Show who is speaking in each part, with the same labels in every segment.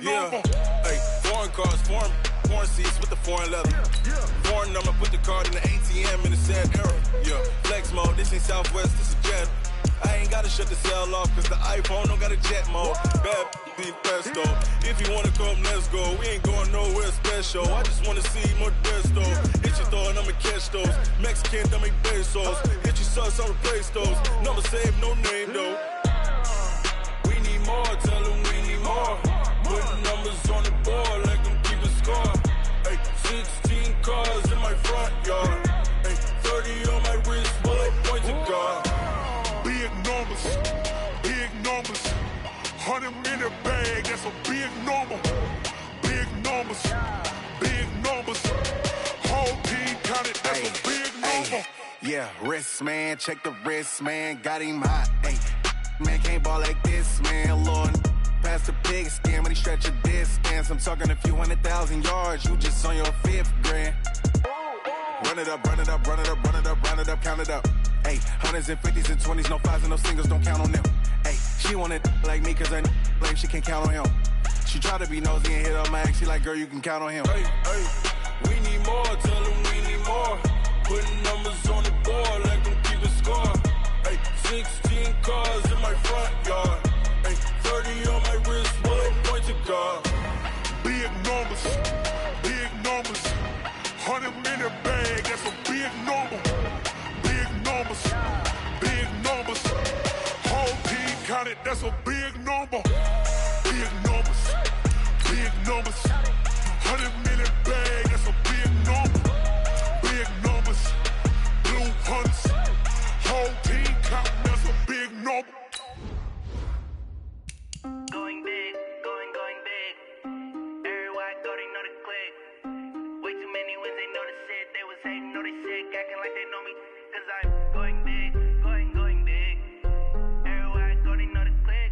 Speaker 1: Yeah, hey, foreign cars, foreign seats with the foreign leather. Foreign number, put the card in the ATM in the sad era. Yeah, flex mode, this ain't Southwest, this is Jet. I ain't gotta shut the cell off, cause the iPhone don't got a jet mode. Bad be pesto. If you wanna come, let's go. We ain't going nowhere special. I just wanna see more desto. Hit your throw and I'ma catch those. Mexican, don't make pesos. Hit your sauce, I'll replace those. Number save, no name though. We need more, tell them we need more. Putting numbers on the board, like them keep a score. Ay, 16 cars in my front yard. Ay, 30 on my wrist, bullet points of God.
Speaker 2: Big numbers, big numbers. 100-minute bag, that's a big number. Big numbers, big numbers. Whole team counted, that's a big number.
Speaker 3: Yeah, wrist man, check the wrist man, got him hot. Ay, man can't ball like this, man. Lord, past the pig skin when he stretch a distance. I'm talking a few 100,000 yards, you just on your 5th grand. Run it up, run it up, run it up, run it up, run it up, count it up. Ay, hundreds and 50s and 20s, no 5s and no singles, don't count on them. Ay, she want it like me cause her blame, she can't count on him. She try to be nosy and hit up my ex, she like, girl, you can count on him.
Speaker 1: Hey, hey, we need more, tell them we need more. Putting numbers on the board, like them keep a score. Ay, 16 cars in my front yard. Ay, 30 on my wrist, bullet points of God.
Speaker 2: Big numbers, big numbers. 100-minute bag, that's a big number. Big numbers, big numbers. Whole team counted, that's a big number. Big numbers, big numbers. 100-minute bag, that's a big number. Big numbers, blue hunts. Whole team counting, that's a big number.
Speaker 4: Going big, going big. Everywhere I go, they know the click. Way too many wins, they know the shit. They was hating, know they sick, acting like they know me. Cause I'm going big, going big. Everywhere I go, they know the click.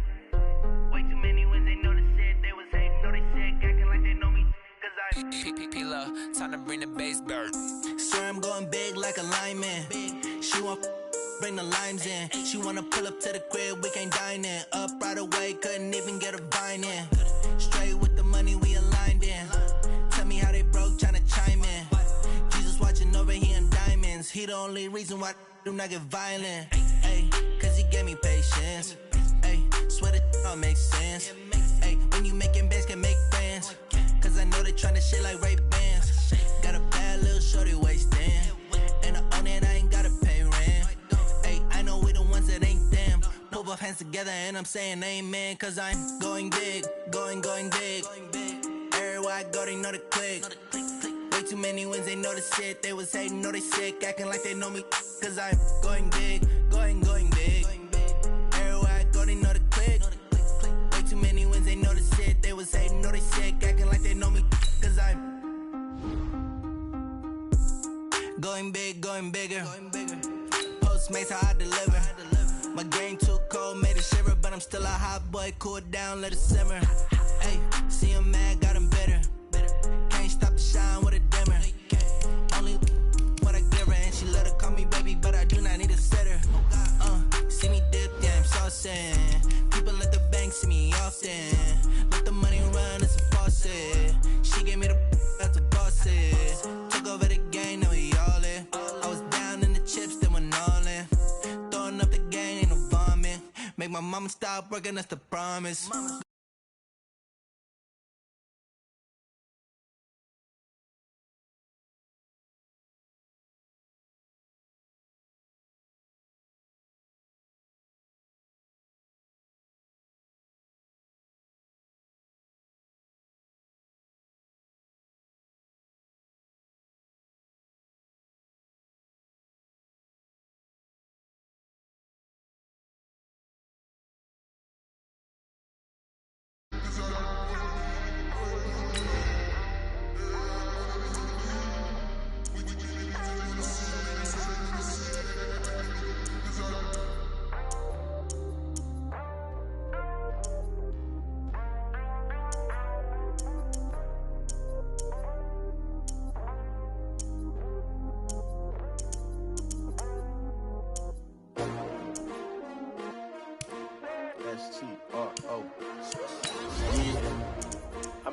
Speaker 4: Way too many wins, they know the shit. They was hating, know they sick, acting like they know me. Cause I'm
Speaker 5: P-P-P-Love, time to bring the bass bird.
Speaker 6: Swear I'm going big like a lineman. She want bring the limes in. She wanna pull up to the crib, we can't dine in. Up right away, couldn't even get a vine in. Straight with the money we aligned in. Tell me how they broke, tryna chime in. Jesus watching over here in diamonds. He the only reason why I do not get violent. Ay, cause he gave me patience. Ay, swear that all makes sense. Ay, when you making bands, can make friends. Cause I know they tryna shit like Ray-Bans. Got a bad little shorty wasting. And I own it, I ain't gotta pay rent. Ay, I know we the ones that ain't them. Pull both hands together and I'm saying amen. Cause I'm going big, going big. Everywhere I go, they know the click. Way too many wins, they know the shit. They was hating, know they sick, acting like they know me. Cause I'm going big, going big. Everywhere I go, they know the click. Way too many wins, they know the shit. They was hating, know they sick, acting like they know me. Cause I'm going big, going bigger. Postmates, how I deliver. My game too cold, made it shiver. But I'm still a hot boy, cool it down, let it simmer. Hey, see him mad, got him bitter. Can't stop the shine with a dimmer. Only what I give her, and she let her call me baby, but I do not need a sitter. See me dip, yeah, I'm saucing. People at the bank see me often. Let the money run, it's a faucet. She gave me the that's a bosses. Took over the game, now we all in. I was down in the chips, then went all in. Throwing up the game, ain't no vomit. Make my mama stop working, that's the promise.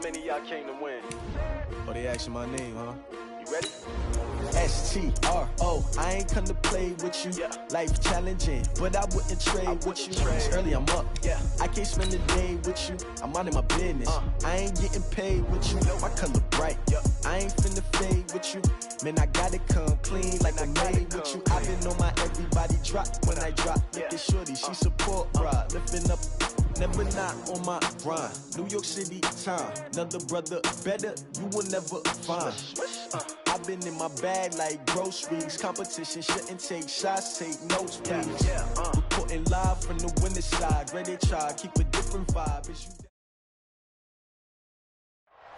Speaker 7: many of y'all came to win?
Speaker 3: Oh, they asking my name, huh?
Speaker 7: You ready?
Speaker 8: STRO, I ain't come to play with you.
Speaker 7: Yeah.
Speaker 8: Life challenging, but I wouldn't trade with you. It's early, I'm up.
Speaker 7: Yeah.
Speaker 8: I can't spend the day with you. I'm out of my business. I ain't getting paid with you. My color bright.
Speaker 7: Yeah.
Speaker 8: I ain't finna fade with you. Man, I gotta come clean like I'm made with you. I've been on my everybody drop when I drop. Look at shorty, she support ride. Lifting up, never not on my grind. New York City time. Another brother better, you will never find. I've been in my bag like groceries. Competition shouldn't take shots, take notes, please. Reporting live from the winning side. Ready to try, keep a different vibe.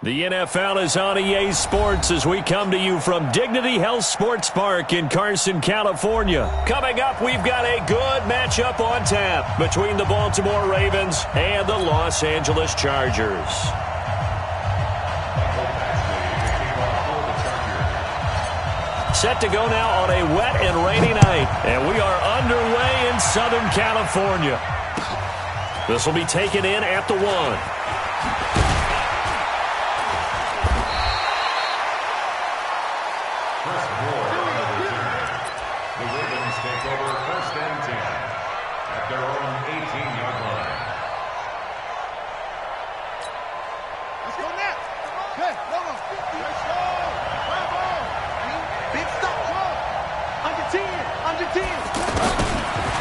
Speaker 9: The NFL is on EA Sports as we come to you from Dignity Health Sports Park in Carson, California. Coming up, we've got a good matchup on tap between the Baltimore Ravens and the Los Angeles Chargers. Set to go now on a wet and rainy night, and we are underway in Southern California. This will be taken in at the 1.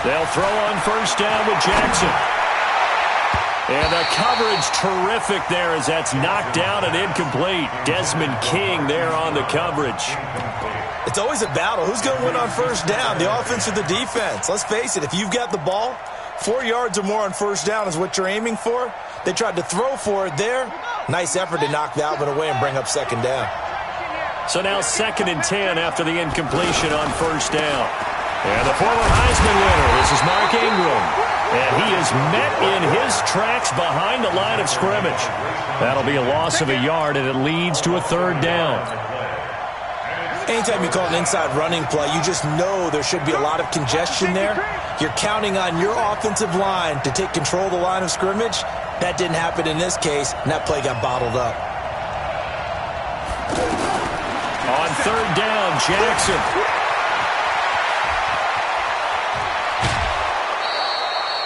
Speaker 9: They'll throw on first down with Jackson. And the coverage terrific there as that's knocked down and incomplete. Desmond King there on the coverage.
Speaker 10: It's always a battle. Who's going to win on first down, the offense or the defense? Let's face it, if you've got the ball, 4 yards or more on first down is what you're aiming for. They tried to throw for it there. Nice effort to knock that one away and bring up second down.
Speaker 9: So now 2nd and 10 after the incompletion on first down. And the former Heisman winner, this is Mark Ingram. And he is met in his tracks behind the line of scrimmage. That'll be a loss of a yard, and it leads to a 3rd down.
Speaker 10: Anytime you call an inside running play, you just know there should be a lot of congestion there. You're counting on your offensive line to take control of the line of scrimmage. That didn't happen in this case, and that play got bottled up.
Speaker 9: On 3rd down, Jackson.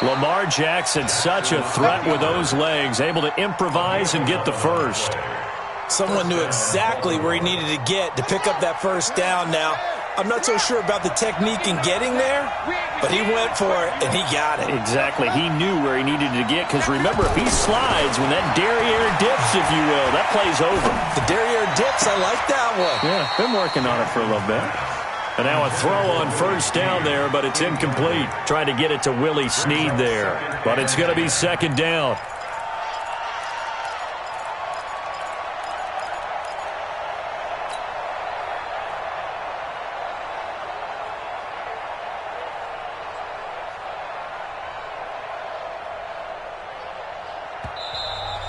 Speaker 9: Lamar Jackson, such a threat with those legs, able to improvise and get the first.
Speaker 10: Someone knew exactly where he needed to get to pick up that first down now. I'm not so sure about the technique in getting there, but he went for it, and he got it.
Speaker 9: Exactly. He knew where he needed to get, because remember, if he slides, when that derriere dips, if you will, that play's over.
Speaker 10: The derriere dips, I like that one.
Speaker 9: Yeah, been working on it for a little bit. And now a throw on first down there, but it's incomplete. Trying to get it to Willie Snead there. But it's going to be 2nd down.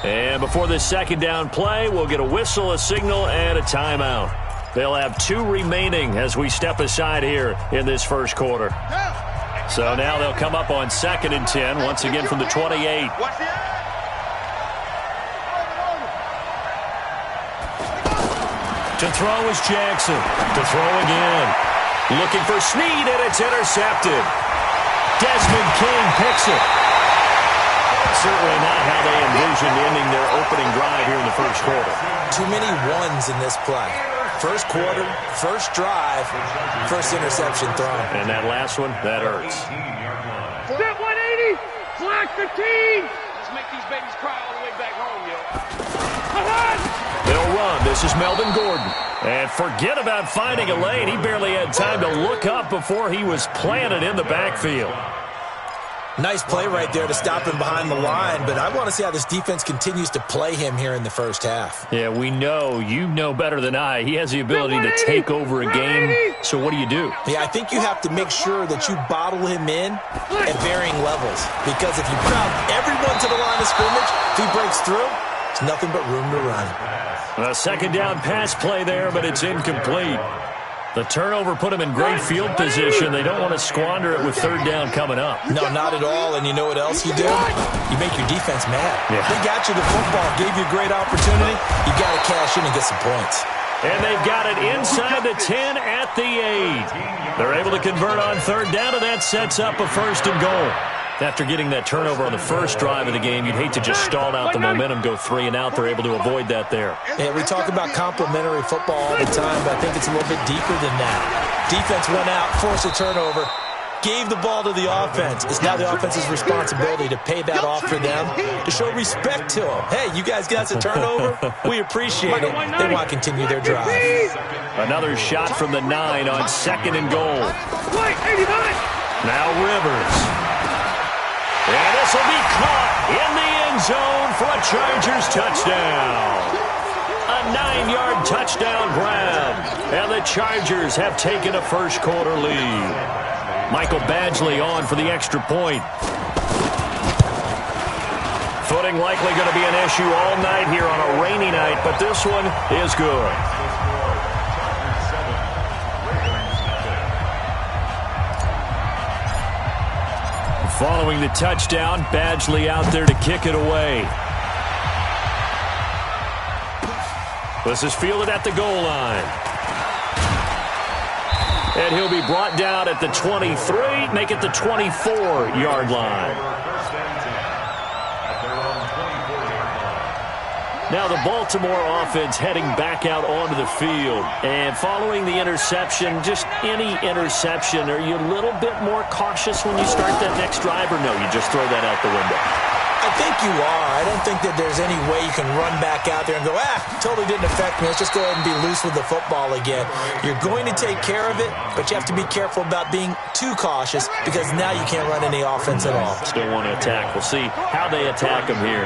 Speaker 9: And before this 2nd down play, we'll get a whistle, a signal, and a timeout. They'll have 2 remaining as we step aside here in this first quarter. So now they'll come up on 2nd and 10, once again from the 28. To throw is Jackson. To throw again. Looking for Snead, and it's intercepted. Desmond King picks it. Certainly not how they envisioned ending their opening drive here in the first quarter.
Speaker 10: Too many ones in this play. First quarter, first drive, first interception thrown.
Speaker 9: And that last one, that hurts.
Speaker 11: Step 180, flag 15. Let's make these babies cry all the way back home, yo.
Speaker 9: They'll run. This is Melvin Gordon. And forget about finding a lane. He barely had time to look up before he was planted in the backfield.
Speaker 10: Nice play right there to stop him behind the line, but I want to see how this defense continues to play him here in the first half.
Speaker 9: Yeah, we know. You know better than I. He has the ability to take over a game. So what do you do?
Speaker 10: Yeah, I think you have to make sure that you bottle him in at varying levels, because if you crowd everyone to the line of scrimmage, if he breaks through, there's nothing but room to run.
Speaker 9: A 2nd down pass play there, but it's incomplete. The turnover put them in great field position. They don't want to squander it with third down coming up.
Speaker 10: No, not at all. And you know what else you do? You make your defense mad.
Speaker 9: Yeah.
Speaker 10: They got you the football, gave you a great opportunity. You got to cash in and get some points.
Speaker 9: And they've got it inside the 10 at the 8. They're able to convert on third down, and that sets up a first and goal. After getting that turnover on the first drive of the game, you'd hate to just stall out the momentum, go 3 and out. They're able to avoid that there.
Speaker 10: Yeah, we talk about complementary football all the time, but I think it's a little bit deeper than that. Defense went out, forced a turnover, gave the ball to the offense. It's now the offense's responsibility to pay that off for them, to show respect to them. Hey, you guys got a turnover? We appreciate it. They want to continue their drive.
Speaker 9: Another shot from the 9 on second and goal. Now Rivers. And this will be caught in the end zone for a Chargers touchdown. A 9-yard touchdown grab. And the Chargers have taken a first-quarter lead. Michael Badgley on for the extra point. Footing likely going to be an issue all night here on a rainy night, but this one is good. Following the touchdown, Badgley out there to kick it away. This is fielded at the goal line. And he'll be brought down at the 23, make it the 24-yard line. Now the Baltimore offense heading back out onto the field. And following the interception, just any interception, are you a little bit more cautious when you start that next drive, or no, you just throw that out the window?
Speaker 10: I think you are. I don't think that there's any way you can run back out there and go, totally didn't affect me. Let's just go ahead and be loose with the football again. You're going to take care of it, but you have to be careful about being too cautious because now you can't run any offense at all.
Speaker 9: Still want to attack. We'll see how they attack them here.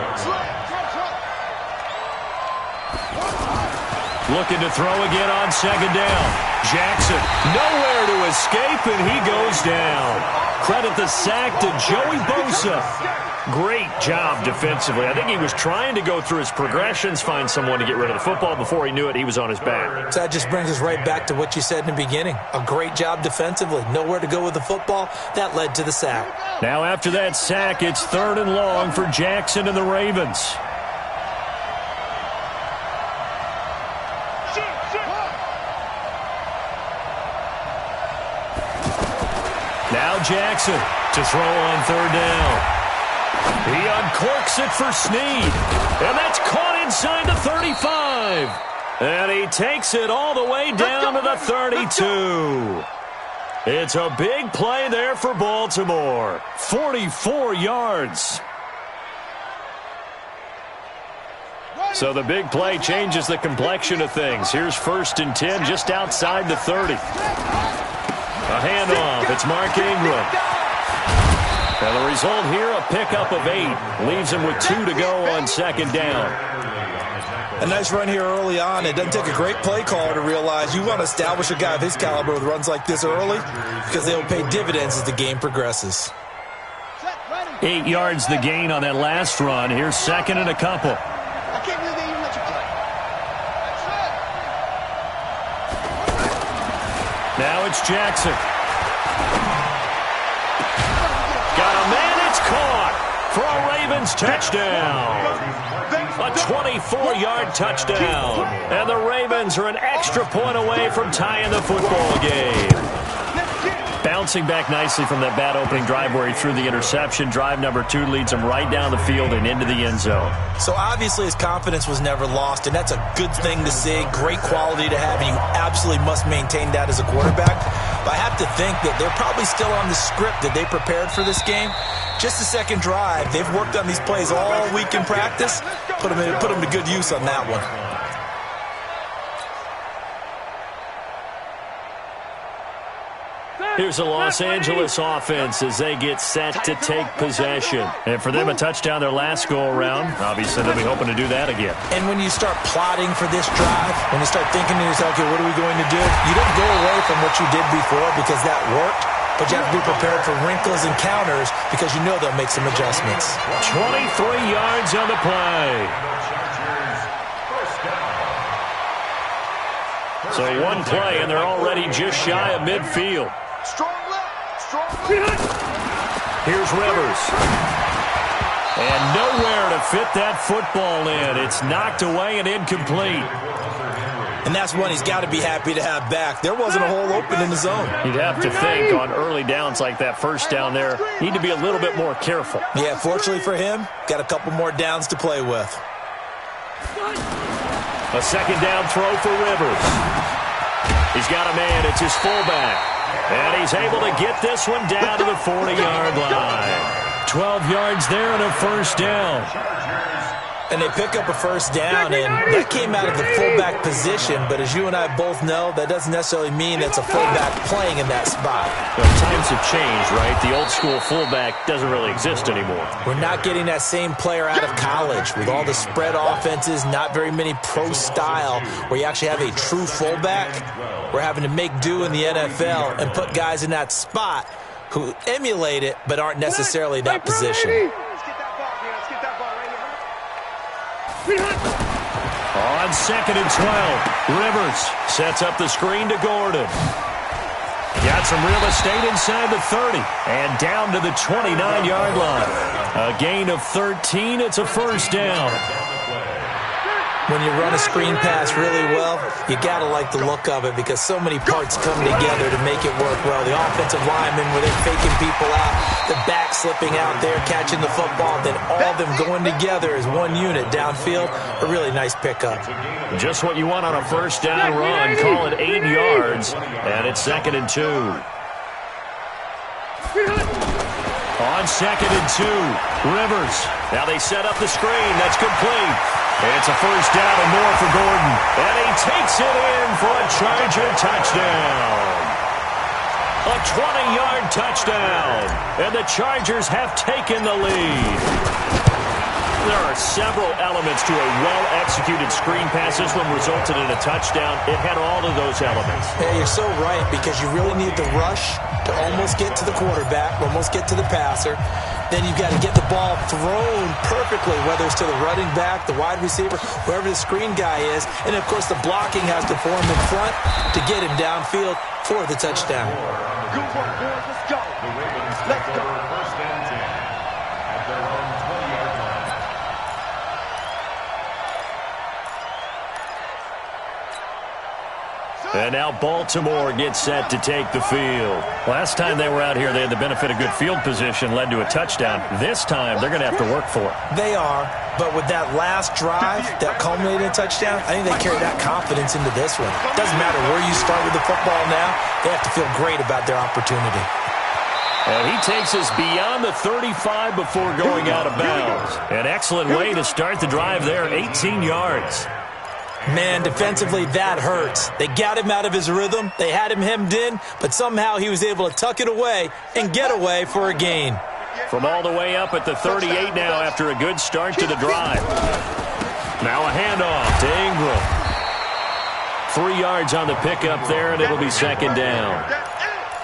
Speaker 9: Looking to throw again on second down. Jackson nowhere to escape, and he goes down. Credit the sack to Joey Bosa. Great job defensively. I think he was trying to go through his progressions, find someone to get rid of the football. Before he knew it, he was on his back.
Speaker 10: So that just brings us right back to what you said in the beginning. A great job defensively. Nowhere to go with the football. That led to the sack.
Speaker 9: Now after that sack, it's third and long for Jackson and the Ravens. Now Jackson to throw on third down. He uncorks it for Snead. And that's caught inside the 35. And he takes it all the way down to the 32. It's a big play there for Baltimore. 44 yards. So the big play changes the complexion of things. Here's first and 10 just outside the 30. A handoff. It's Mark Ingram. And the result here, a pickup of 8. Leaves him with 2 to go on second down.
Speaker 10: A nice run here early on. It doesn't take a great play caller to realize you want to establish a guy of his caliber with runs like this early because they'll pay dividends as the game progresses.
Speaker 9: 8 yards the gain on that last run. Here's second and a couple.
Speaker 11: I can't believe they even let you play.
Speaker 9: Now it's Jackson. Got a man, it's caught for a Ravens touchdown. A 24-yard touchdown. And the Ravens are an extra point away from tying the football game. Bouncing back nicely from that bad opening drive where he threw the interception. Drive number 2 leads him right down the field and into the end zone.
Speaker 10: So obviously his confidence was never lost, and that's a good thing to see. Great quality to have, and you absolutely must maintain that as a quarterback. But I have to think that they're probably still on the script that they prepared for this game. Just the second drive. They've worked on these plays all week in practice. Put them to good use on that one.
Speaker 9: Here's the Los Angeles offense as they get set to take possession. And for them, a touchdown their last go-around. Obviously, they'll be hoping to do that again.
Speaker 10: And when you start plotting for this drive, when you start thinking to yourself, okay, what are we going to do? You don't go away from what you did before because that worked, but you have to be prepared for wrinkles and counters because you know they'll make some adjustments.
Speaker 9: 23 yards on the play. So one play, and they're already just shy of midfield. Here's Rivers. And nowhere to fit that football in. It's knocked away and incomplete.
Speaker 10: And that's one he's got to be happy to have back. There wasn't a hole open in the zone.
Speaker 9: You'd have to think on early downs like that first down there, need to be a little bit more careful.
Speaker 10: Yeah, fortunately for him, got a couple more downs to play with.
Speaker 9: A second down throw for Rivers. He's got a man. It's his fullback. And he's able to get this one down to the 40-yard line. 12 yards there and a first down.
Speaker 10: And they pick up a first down, and that came out of the fullback position. But as you and I both know, that doesn't necessarily mean that's a fullback playing in that spot.
Speaker 9: Well, times have changed, right? The old school fullback doesn't really exist anymore.
Speaker 10: We're not getting that same player out of college with all the spread offenses, not very many pro style, where you actually have a true fullback. We're having to make do in the NFL and put guys in that spot who emulate it but aren't necessarily that position.
Speaker 9: On second and 12, Rivers sets up the screen to Gordon. Got some real estate inside the 30 and down to the 29-yard line. A gain of 13. It's a first down.
Speaker 10: When you run a screen pass really well, you got to like the look of it because so many parts come together to make it work well. The offensive linemen, where they're faking people out, the back slipping out there, catching the football, then all of them going together as one unit downfield. A really nice pickup.
Speaker 9: Just what you want on a first down run. Call it 8 yards, and it's second and 2. On second and 2, Rivers. Now they set up the screen. That's complete. It's a first down and more for Gordon. And he takes it in for a Charger touchdown. A 20-yard touchdown. And the Chargers have taken the lead. There are several elements to a well-executed screen pass. This one resulted in a touchdown. It had all of those elements.
Speaker 10: Yeah, you're so right because you really need the rush to almost get to the quarterback, almost get to the passer. Then you've got to get the ball thrown perfectly, whether it's to the running back, the wide receiver, wherever the screen guy is. And, of course, the blocking has to form in front to get him downfield for the touchdown.
Speaker 11: Good work, boys. Let's go. Let's go. First and 10 at their own 20-yard line.
Speaker 9: And now Baltimore gets set to take the field. Last time they were out here, they had the benefit of good field position, led to a touchdown. This time, they're going to have to work for it.
Speaker 10: They are, but with that last drive that culminated in a touchdown, I think they carry that confidence into this one. Doesn't matter where you start with the football now, they have to feel great about their opportunity.
Speaker 9: And he takes us beyond the 35 before going out of bounds. An excellent way to start the drive there, 18 yards.
Speaker 10: Man, defensively, that hurts. They got him out of his rhythm. They had him hemmed in, but somehow he was able to tuck it away and get away for a gain.
Speaker 9: From all the way up at the 38 now after a good start to the drive. Now a handoff to Ingram. 3 yards on the pickup there, and it'll be second down.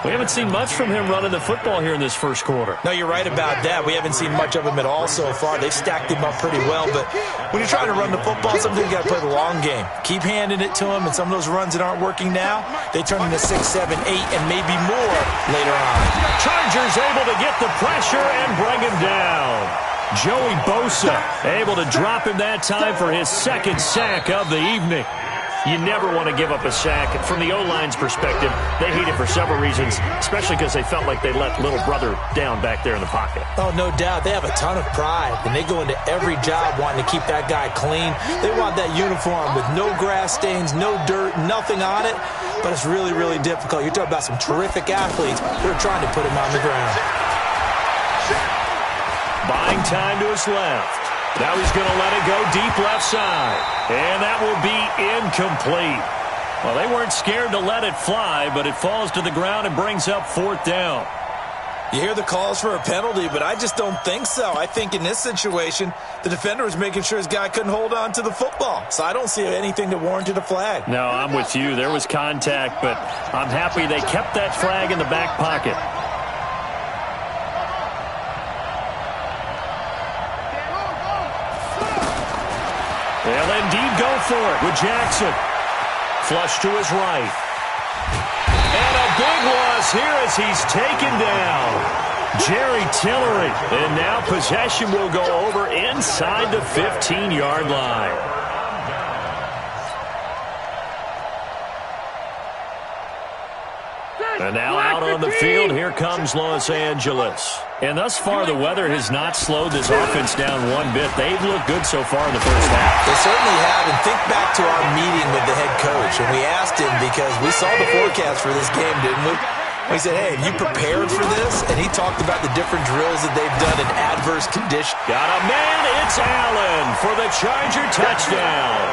Speaker 9: We haven't seen much from him running the football here in this first quarter.
Speaker 10: No, you're right about that. We haven't seen much of him at all so far. They've stacked him up pretty well, but when you're trying to run the football, sometimes you got to play the long game. Keep handing it to him, and some of those runs that aren't working now, they turn into 6, 7, 8, and maybe more later on.
Speaker 9: Chargers able to get the pressure and bring him down. Joey Bosa able to drop him that time for his second sack of the evening. You never want to give up a sack. From the O-line's perspective, they hate it for several reasons, especially because they felt like they let little brother down back there in the pocket.
Speaker 10: Oh, no doubt. They have a ton of pride, and they go into every job wanting to keep that guy clean. They want that uniform with no grass stains, no dirt, nothing on it, but it's really, really difficult. You're talking about some terrific athletes who are trying to put him on the ground.
Speaker 9: Buying time to his left. Now he's going to let it go deep left side. And that will be incomplete. Well, they weren't scared to let it fly, but it falls to the ground and brings up fourth down.
Speaker 10: You hear the calls for a penalty, but I just don't think so. I think in this situation, the defender was making sure his guy couldn't hold on to the football. So I don't see anything that warranted a flag.
Speaker 9: No, I'm with you. There was contact, but I'm happy they kept that flag in the back pocket. They'll indeed go for it with Jackson. Flush to his right. And a big loss here as he's taken down. Jerry Tillery. And now possession will go over inside the 15-yard line. And now out on the field, here comes Los Angeles. And thus far, the weather has not slowed this offense down one bit. They've looked good so far in the first half.
Speaker 10: They certainly have. And think back to our meeting with the head coach. And we asked him because we saw the forecast for this game, didn't we? We said, hey, have you prepared for this? And he talked about the different drills that they've done in adverse conditions.
Speaker 9: Got a man. It's Allen for the Charger touchdown.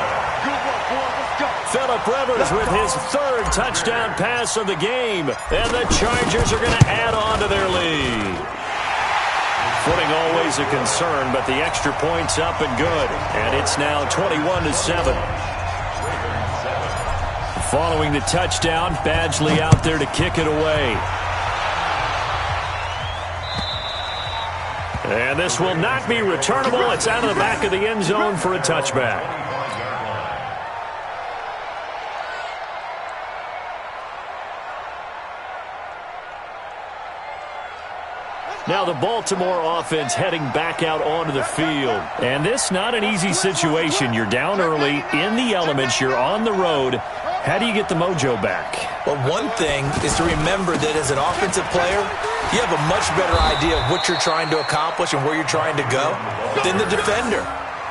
Speaker 9: Phillip Rivers with his third touchdown pass of the game. And the Chargers are going to add on to their lead. Footing always a concern, but the extra point's up and good. And it's now 21-7. Following the touchdown, Badgley out there to kick it away. And this will not be returnable. It's out of the back of the end zone for a touchback. Now the Baltimore offense heading back out onto the field. And this not an easy situation. You're down early, in the elements, you're on the road. How do you get the mojo back?
Speaker 10: Well, one thing is to remember that as an offensive player, you have a much better idea of what you're trying to accomplish and where you're trying to go than the defender.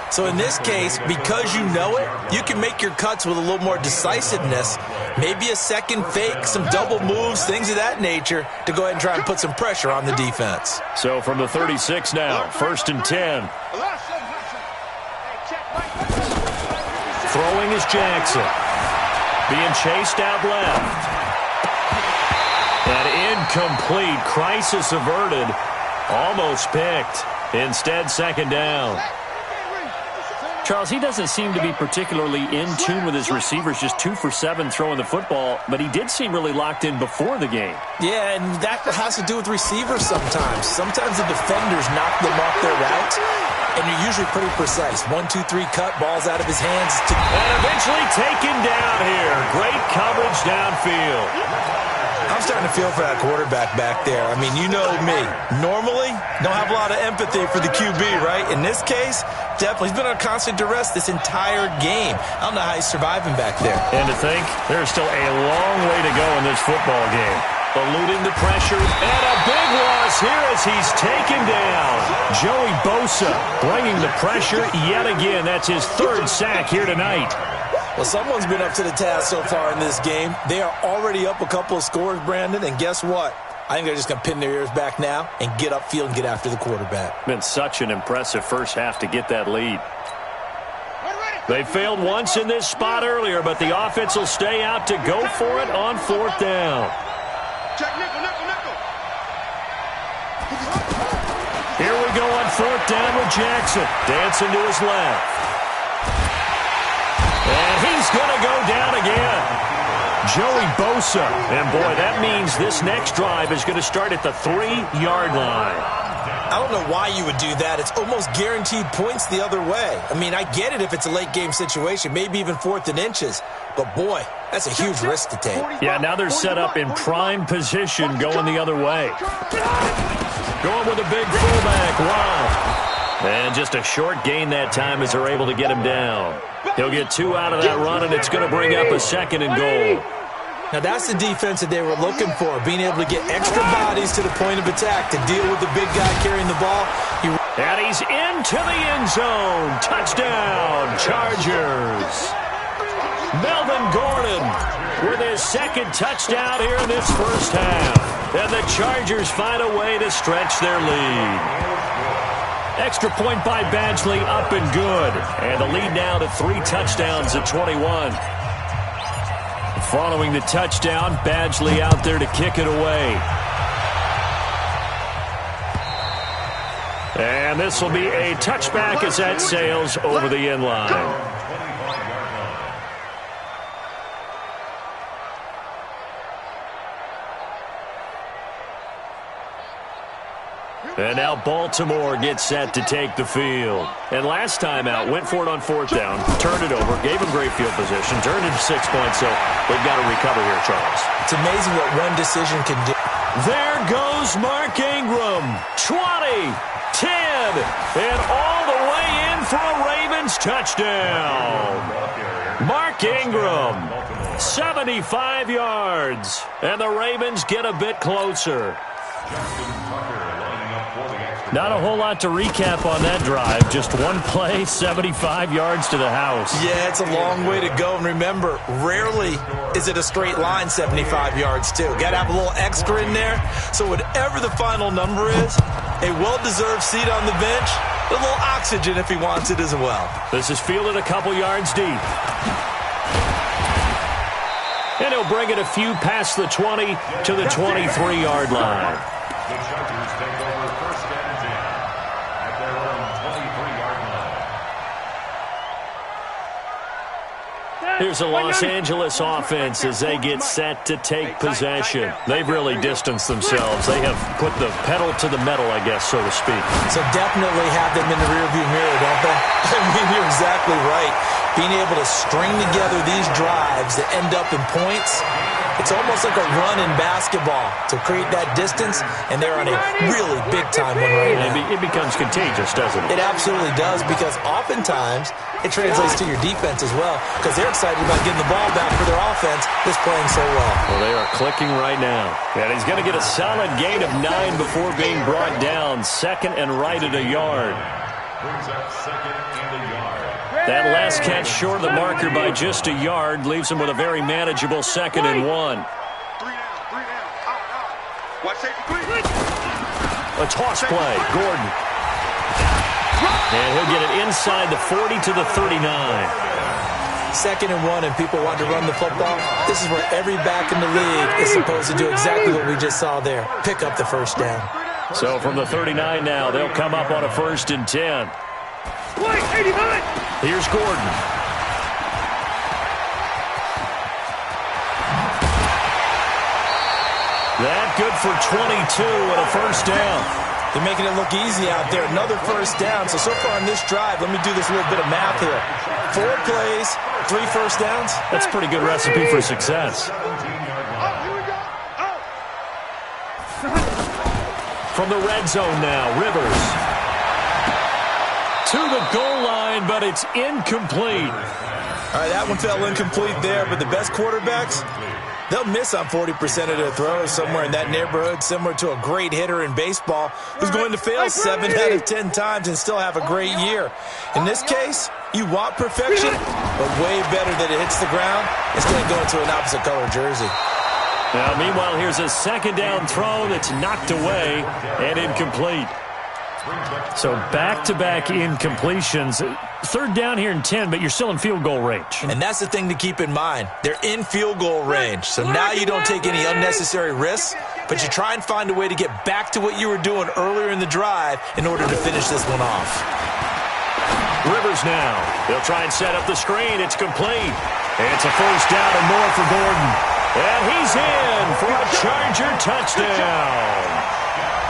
Speaker 10: So in this case, because you know it, you can make your cuts with a little more decisiveness, maybe a second fake, some double moves, things of that nature, to go ahead and try and put some pressure on the defense.
Speaker 9: So from the 36 now, 1st and 10. Throwing is Jackson. Being chased out left. And incomplete. Crisis averted. Almost picked. Instead, second down. Charles, he doesn't seem to be particularly in tune with his receivers, just 2 for 7 throwing the football, but he did seem really locked in before the game.
Speaker 10: Yeah, and that has to do with receivers sometimes. Sometimes the defenders knock them off their route, and you're usually pretty precise. 1, 2, 3 cut, balls out of his hands.
Speaker 9: And eventually taken down here. Great coverage downfield.
Speaker 10: I'm starting to feel for that quarterback back there. I mean, you know me. Normally, don't have a lot of empathy for the QB, right? In this case, definitely. He's been under constant duress this entire game. I don't know how he's surviving back there.
Speaker 9: And to think, there's still a long way to go in this football game. Eluding the pressure, and a big loss here as he's taken down. Joey Bosa bringing the pressure yet again. That's his 3rd sack here tonight.
Speaker 10: Well, someone's been up to the task so far in this game. They are already up a couple of scores, Brandon, and guess what? I think they're just going to pin their ears back now and get upfield and get after the quarterback.
Speaker 9: Been such an impressive first half to get that lead. They failed once in this spot earlier, but the offense will stay out to go for it on 4th down. Here we go on 4th down with Jackson. Dancing to his left. And he's going to go down again. Joey Bosa. And, boy, that means this next drive is going to start at the 3-yard line.
Speaker 10: I don't know why you would do that. It's almost guaranteed points the other way. I mean, I get it if it's a late-game situation, maybe even 4th and inches. But, boy, that's a huge risk to take.
Speaker 9: Yeah, now they're set up in prime position going the other way. Going with a big fullback. Wow. And just a short gain that time as they're able to get him down. He'll get 2 out of that run, and it's going to bring up a 2nd and goal.
Speaker 10: Now, that's the defense that they were looking for, being able to get extra bodies to the point of attack to deal with the big guy carrying the ball.
Speaker 9: And he's into the end zone. Touchdown, Chargers. Melvin Gordon with his 2nd touchdown here in this first half. And the Chargers find a way to stretch their lead. Extra point by Badgley, up and good. And the lead now to 3 touchdowns at 21. Following the touchdown, Badgley out there to kick it away. And this will be a touchback as that sails over the end line. And now Baltimore gets set to take the field. And last time out, went for it on 4th down, turned it over, gave them great field position, turned into 6 points, so they've got to recover here, Charles.
Speaker 10: It's amazing what one decision can do.
Speaker 9: There goes Mark Ingram. 20, 10, and all the way in for a Ravens touchdown. Mark Ingram, 75 yards, and the Ravens get a bit closer. Not a whole lot to recap on that drive. Just one play, 75 yards to the house.
Speaker 10: Yeah, it's a long way to go. And remember, rarely is it a straight line 75 yards, too. Got to have a little extra in there. So whatever the final number is, a well-deserved seat on the bench, a little oxygen if he wants it as well.
Speaker 9: This is fielded a couple yards deep. And he'll bring it a few past the 20 to the 23-yard line.
Speaker 11: The Chargers take over 1st and 10 at their own 23-yard line.
Speaker 9: Here's the Los Angeles offense as they get set to take possession. They've really distanced themselves. They have put the pedal to the metal, I guess, so to speak.
Speaker 10: So definitely have them in the rearview mirror, don't they? I mean, you're exactly right. Being able to string together these drives that end up in points, it's almost like a run in basketball to create that distance, and they're on a really big-time one right now.
Speaker 9: It becomes contagious, doesn't it?
Speaker 10: It absolutely does, because oftentimes it translates to your defense as well, because they're excited about getting the ball back for their offense that's playing so well.
Speaker 9: Well, they are clicking right now. And he's going to get a solid gain of 9 before being brought down. 2nd and right at a yard.
Speaker 11: Brings up 2nd and a yard.
Speaker 9: That last catch short of the marker by just a yard leaves him with a very manageable 2nd and 1.
Speaker 2: 3 down. Watch safety,
Speaker 9: A toss play, Gordon. And he'll get it inside the 40 to the 39.
Speaker 10: 2nd and 1, and people want to run the football. This is where every back in the league is supposed to do exactly what we just saw there. Pick up the 1st down.
Speaker 9: So from the 39 now, they'll come up on a 1st and 10. Here's Gordon. That good for 22 and a 1st down.
Speaker 10: They're making it look easy out there. Another 1st down. So far on this drive, let me do this little bit of math here. 4 plays, 3 1st downs.
Speaker 9: That's a pretty good recipe for success. From the red zone now, Rivers. To the goal line, but it's incomplete.
Speaker 10: All right, that one fell incomplete there, but the best quarterbacks, they'll miss on 40% of their throws, somewhere in that neighborhood, similar to a great hitter in baseball who's going to fail 7 out of 10 times and still have a great year. In this case, you want perfection, but way better that it hits the ground instead of going to an opposite color jersey.
Speaker 9: Now, meanwhile, here's a 2nd down throw that's knocked away and incomplete. So back-to-back incompletions. 3rd down here in 10, but you're still in field goal range.
Speaker 10: And that's the thing to keep in mind. They're in field goal range. So now you don't take any unnecessary risks, but you try and find a way to get back to what you were doing earlier in the drive in order to finish this one off.
Speaker 9: Rivers now. They'll try and set up the screen. It's complete. It's a 1st down and more for Gordon. And he's in for a Charger touchdown.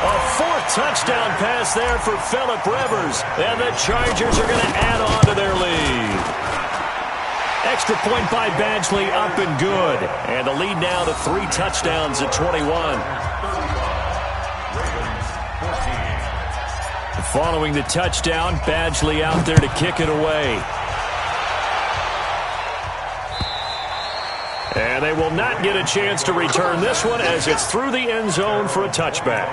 Speaker 9: A 4th touchdown pass there for Phillip Rivers. And the Chargers are going to add on to their lead. Extra point by Badgley up and good. And the lead now to 3 touchdowns at 21. Following the touchdown, Badgley out there to kick it away. And they will not get a chance to return this one as it's through the end zone for a touchback.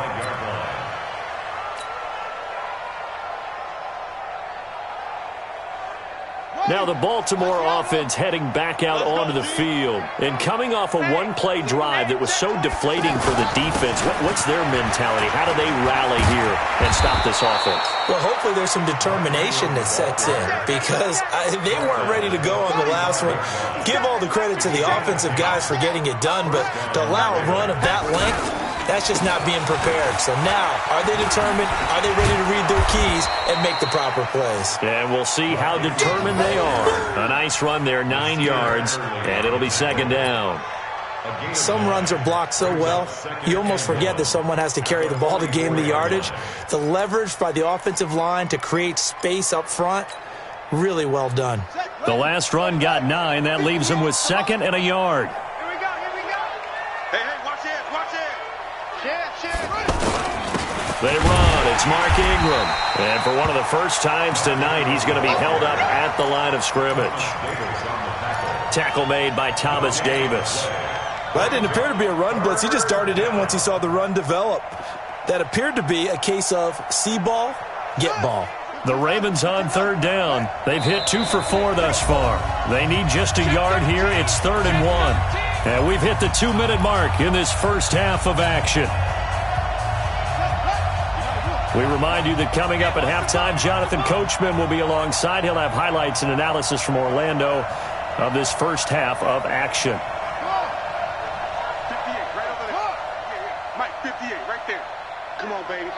Speaker 9: Now the Baltimore offense heading back out onto the field. And coming off a one-play drive that was so deflating for the defense, what's their mentality? How do they rally here and stop this offense?
Speaker 10: Well, hopefully there's some determination that sets in because they weren't ready to go on the last one. Give all the credit to the offensive guys for getting it done, but to allow a run of that length, that's just not being prepared. So now, are they determined? Are they ready to read their keys and make the proper plays?
Speaker 9: And we'll see how determined they are. A nice run there, 9 yards, and it'll be 2nd down.
Speaker 10: Some runs are blocked so well, you almost forget that someone has to carry the ball to gain the yardage. The leverage by the offensive line to create space up front, really well done.
Speaker 9: The last run got 9. That leaves him with 2nd and a yard.
Speaker 2: Here we go. Hey, watch it.
Speaker 9: They run. It's Mark Ingram. And for one of the first times tonight, he's going to be held up at the line of scrimmage. Tackle made by Thomas Davis.
Speaker 10: Well, that didn't appear to be a run blitz. He just darted in once he saw the run develop. That appeared to be a case of see ball, get ball.
Speaker 9: The Ravens on 3rd down. They've hit 2 for 4 thus far. They need just a yard here. It's 3rd and 1. And we've hit the 2-minute mark in this first half of action. We remind you that coming up at halftime, Jonathan Coachman will be alongside. He'll have highlights and analysis from Orlando of this first half of action.
Speaker 2: 58, right there. Come on, baby.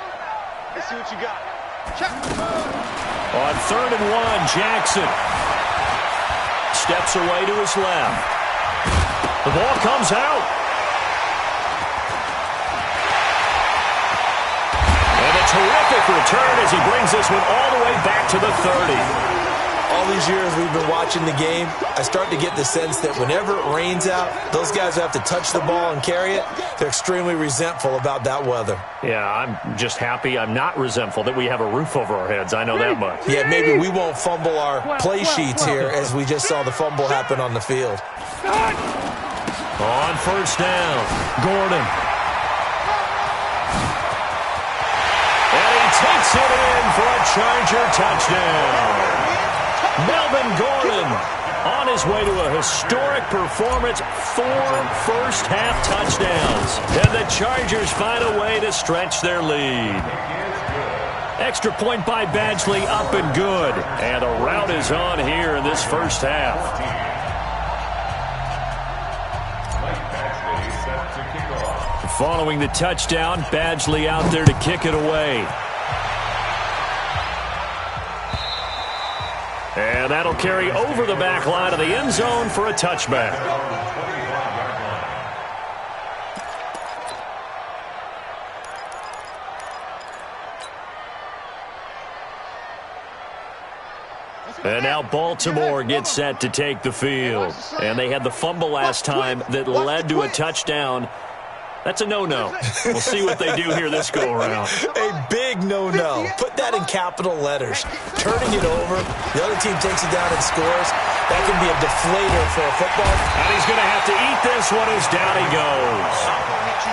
Speaker 2: Let's see what you got. Check.
Speaker 9: On 3rd and 1, Jackson steps away to his left. The ball comes out. And a terrific return as he brings this one all the way back to the 30.
Speaker 10: All these years we've been watching the game, I start to get the sense that whenever it rains out, those guys who have to touch the ball and carry it, they're extremely resentful about that weather.
Speaker 9: Yeah, I'm just happy I'm not resentful that we have a roof over our heads. I know that much.
Speaker 10: Yeah, maybe we won't fumble our play sheets here as we just saw the fumble happen on the field.
Speaker 9: On 1st down, Gordon. And he takes it in for a Charger touchdown. Melvin Gordon on his way to a historic performance, 4 first-half touchdowns. And the Chargers find a way to stretch their lead. Extra point by Badgley, up and good. And a rout is on here in this first half. Following the touchdown, Badgley out there to kick it away. And that'll carry over the back line of the end zone for a touchback. And now Baltimore gets set to take the field. And they had the fumble last time that led to a touchdown. That's a no-no. We'll see what they do here this go-around.
Speaker 10: A big no-no. Put that in capital letters. Turning it over, the other team takes it down and scores. That can be a deflator for a football.
Speaker 9: And he's going to have to eat this one as down he goes.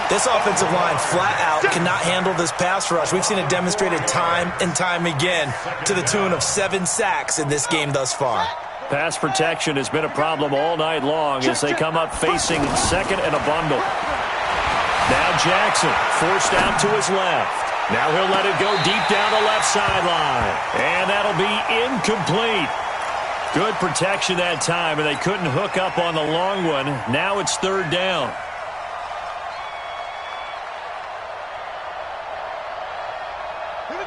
Speaker 10: This offensive line flat out cannot handle this pass rush. We've seen it demonstrated time and time again to the tune of 7 sacks in this game thus far.
Speaker 9: Pass protection has been a problem all night long as they come up facing 2nd and a bundle. Now Jackson forced out to his left. Now he'll let it go deep down the left sideline. And that'll be incomplete. Good protection that time, and they couldn't hook up on the long one. Now it's 3rd down.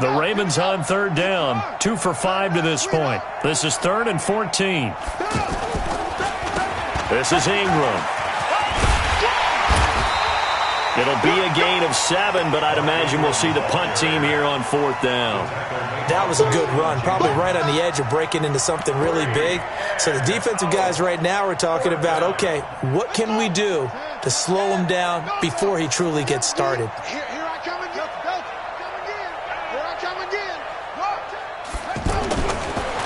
Speaker 9: The Ravens on 3rd down. 2 for 5 to this point. This is 3rd and 14. This is Ingram. It'll be a gain of 7, but I'd imagine we'll see the punt team here on 4th down.
Speaker 10: That was a good run, probably right on the edge of breaking into something really big. So the defensive guys right now are talking about, okay, what can we do to slow him down before he truly gets started?
Speaker 2: Here I come again. Here I come again.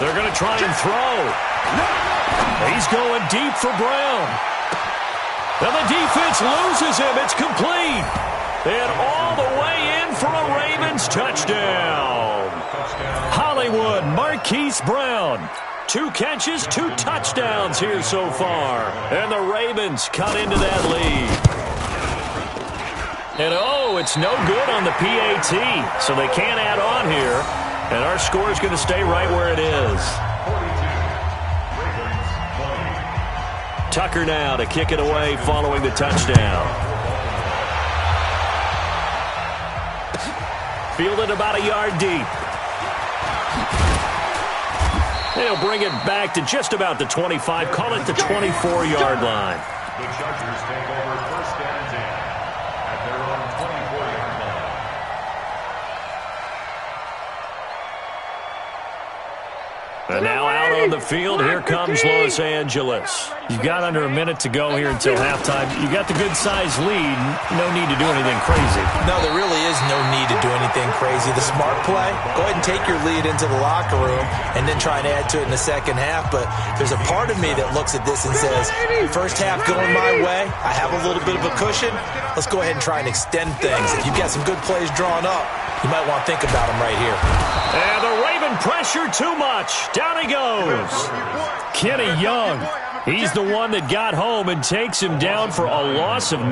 Speaker 9: They're going to try and throw. He's going deep for Brown. And the defense loses him. It's complete. And all the way in for a Ravens touchdown. Hollywood Marquise Brown. 2 catches, 2 touchdowns here so far. And the Ravens cut into that lead. And oh, it's no good on the PAT. So they can't add on here. And our score is going to stay right where it is. Tucker now to kick it away following the touchdown. Fielded about a yard deep. They'll bring it back to just about the 25, call it the 24-yard line.
Speaker 11: The Chargers take over first and 10 at their own 24-yard line.
Speaker 9: And now out on the field, here comes Los Angeles. You've got under a minute to go here until halftime. You got the good-sized lead. No need to do anything crazy.
Speaker 10: No, there really is no need to do anything crazy. The smart play, go ahead and take your lead into the locker room and then try and add to it in the second half. But there's a part of me that looks at this and says, first half going my way, I have a little bit of a cushion. Let's go ahead and try and extend things. If you've got some good plays drawn up, you might want to think about them right here.
Speaker 9: And the Raven pressure too much. Down he goes. Kenny Young. He's the one that got home and takes him down for a loss of 9.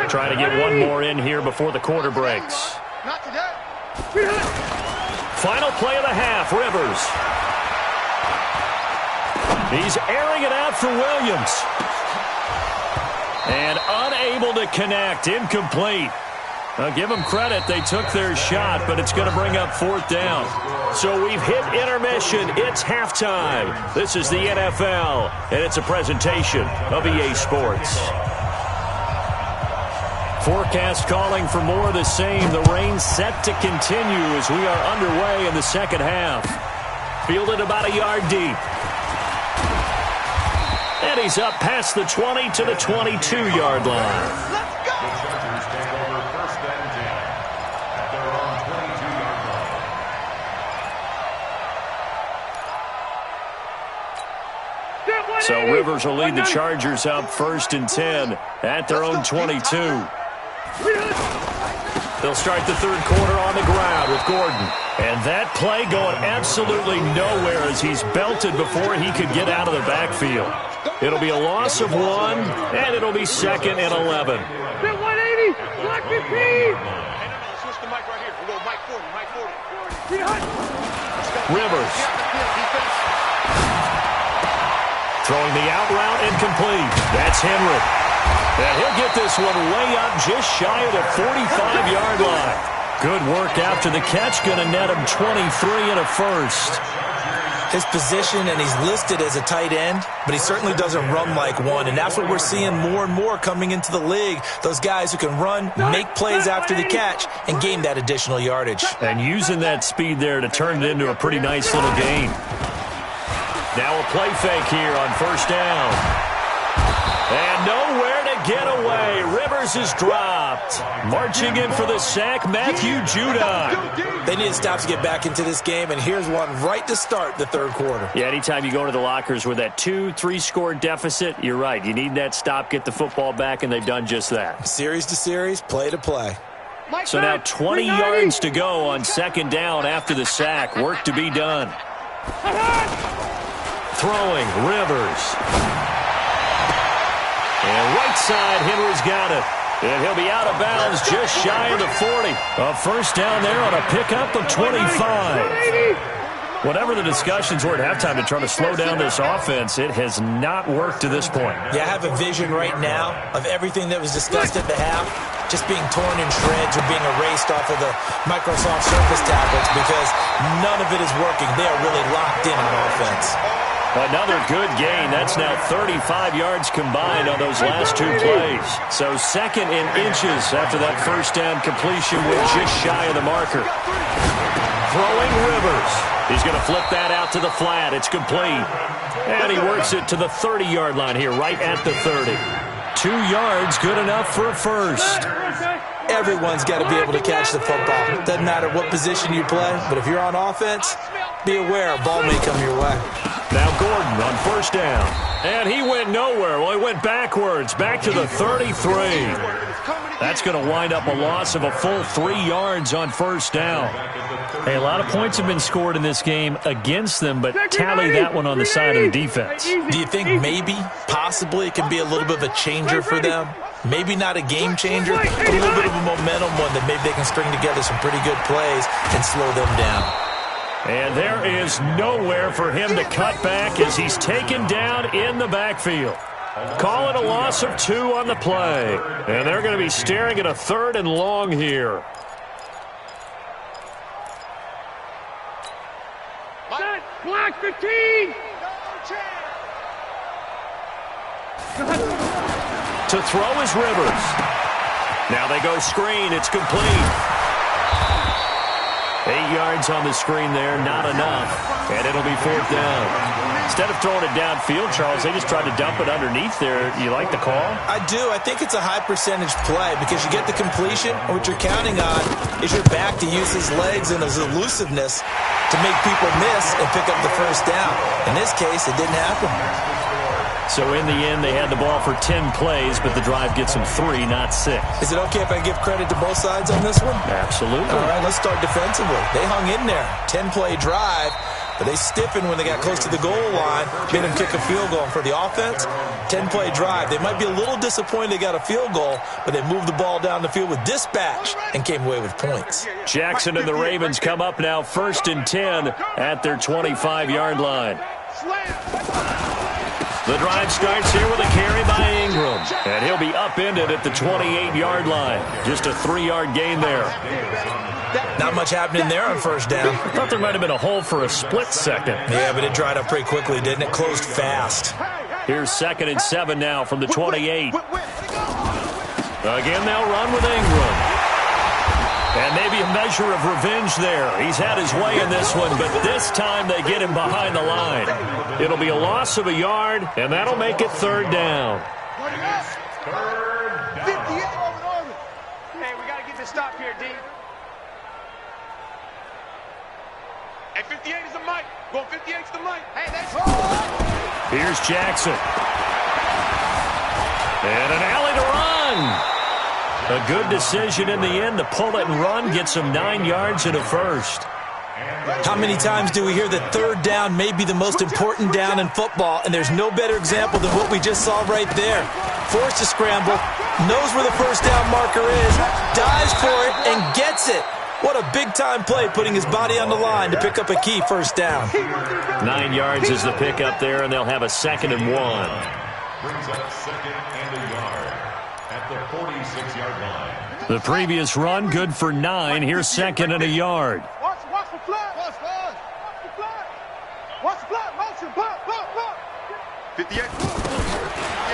Speaker 9: Trying to get one more in here before the quarter breaks. Final play of the half, Rivers. He's airing it out for Williams. And unable to connect. Incomplete. I'll give them credit. They took their shot, but it's going to bring up fourth down. So we've hit intermission. It's halftime. This is the NFL, and it's a presentation of EA Sports. Forecast calling for more of the same. The rain set to continue as we are underway in the second half. Fielded about a yard deep. And he's up past the 20 to the 22-yard line. So Rivers will lead the Chargers up first and 10 at their own 22. They'll start the third quarter on the ground with Gordon. And that play going absolutely nowhere as he's belted before he could get out of the backfield. It'll be a loss of 1, and it'll be second and 11.
Speaker 7: 180, block 15. Switch the mic right here. We'll go mic 40, mic 40.
Speaker 9: Rivers. Throwing the out route incomplete. That's Henry. And he'll get this one way up just shy of the 45-yard line. Good work after the catch. Going to net him 23 and a first.
Speaker 10: His position, and he's listed as a tight end, but he certainly doesn't run like one, and that's what we're seeing more and more coming into the league. Those guys who can run, make plays after the catch, and gain that additional yardage.
Speaker 9: And using that speed there to turn it into a pretty nice little gain. Now a play fake here on first down. And nowhere to get away. Rivers is dropped. Marching in for the sack, Matthew Judon.
Speaker 10: They need to stop to get back into this game, and here's one right to start the third quarter.
Speaker 9: Yeah, anytime you go to the lockers with that 2-3 score deficit, you're right. You need that stop, get the football back, and they've done just that.
Speaker 10: Series to series, play to play.
Speaker 9: So now 20 yards to go on second down after the sack. Work to be done. Throwing, Rivers. And right side, Henry's got it. And he'll be out of bounds just shy of the 40. A first down there on a pickup of 25. Whatever the discussions were at halftime to try to slow down this offense, it has not worked to this point.
Speaker 10: Yeah, I have a vision right now of everything that was discussed at the half just being torn in shreds or being erased off of the Microsoft Surface tablets because none of it is working. They are really locked in on offense.
Speaker 9: Another good gain. That's now 35 yards combined on those last two plays. So second in inches after that first down completion. We're just shy of the marker. Throwing Rivers. He's going to flip that out to the flat. It's complete. And he works it to the 30-yard line here, right at the 30. 2 yards, good enough for a first.
Speaker 10: Everyone's got to be able to catch the football. Doesn't matter what position you play, but if you're on offense, be aware a ball may come your way.
Speaker 9: Now Gordon on first down. And he went nowhere. Well, he went backwards, back to the 33. That's going to wind up a loss of a full 3 yards on first down. Hey, a lot of points have been scored in this game against them, but tally that one on the side of the defense.
Speaker 10: Do you think maybe, possibly, it can be a little bit of a changer for them? Maybe not a game changer, but a little bit of a momentum one that maybe they can string together some pretty good plays and slow them down.
Speaker 9: And there is nowhere for him to cut back as he's taken down in the backfield. Call it a loss of 2 on the play. And they're going to be staring at a 3rd and long here.
Speaker 7: Block 15.
Speaker 9: To throw is Rivers. Now they go screen. It's complete. 8 yards on the screen there, not enough. And it'll be 4th down. Instead of throwing it downfield, Charles, they just tried to dump it underneath there. You like the call?
Speaker 10: I do. I think it's a high percentage play because you get the completion, and what you're counting on is your back to use his legs and his elusiveness to make people miss and pick up the first down. In this case, it didn't happen.
Speaker 9: So in the end, they had the ball for 10 plays, but the drive gets them 3, not 6.
Speaker 10: Is it okay if I give credit to both sides on this one?
Speaker 9: Absolutely.
Speaker 10: All right, let's start defensively. They hung in there. 10-play drive, but they stiffened when they got close to the goal line, made them kick a field goal. And for the offense, 10-play drive. They might be a little disappointed they got a field goal, but they moved the ball down the field with dispatch and came away with points.
Speaker 9: Jackson and the Ravens come up now 1st and 10 at their 25-yard line. The drive starts here with a carry by Ingram. And he'll be upended at the 28-yard line. Just a 3-yard gain there.
Speaker 10: Not much happening there on first down.
Speaker 9: I thought there might have been a hole for a split second.
Speaker 10: Yeah, but it dried up pretty quickly, didn't it? Closed fast.
Speaker 9: Here's 2nd and 7 now from the 28. Again, they'll run with Ingram. And maybe a measure of revenge there. He's had his way in this one, but this time they get him behind the line. It'll be a loss of a yard, and that'll make it 3rd down.
Speaker 7: Hey, we got to get this stop here, D. Hey, 58 is the mic. Going 58 is the mic. Hey, that's...
Speaker 9: Here's Jackson. And an alley to run. A good decision in the end. The pull it and run gets him 9 yards and a first.
Speaker 10: How many times do we hear that 3rd down may be the most important down in football, and there's no better example than what we just saw right there. Forced to scramble, knows where the first down marker is, dives for it, and gets it. What a big-time play, putting his body on the line to pick up a key first down.
Speaker 9: 9 yards is the pickup there, and they'll have a 2nd and 1.
Speaker 11: Brings up 2nd and a yard at the 46-yard line.
Speaker 9: The previous run, good for 9. Here's 2nd and a yard.
Speaker 7: Watch the flat. Watch the flat. Watch the flat. Motion. Pop. 58.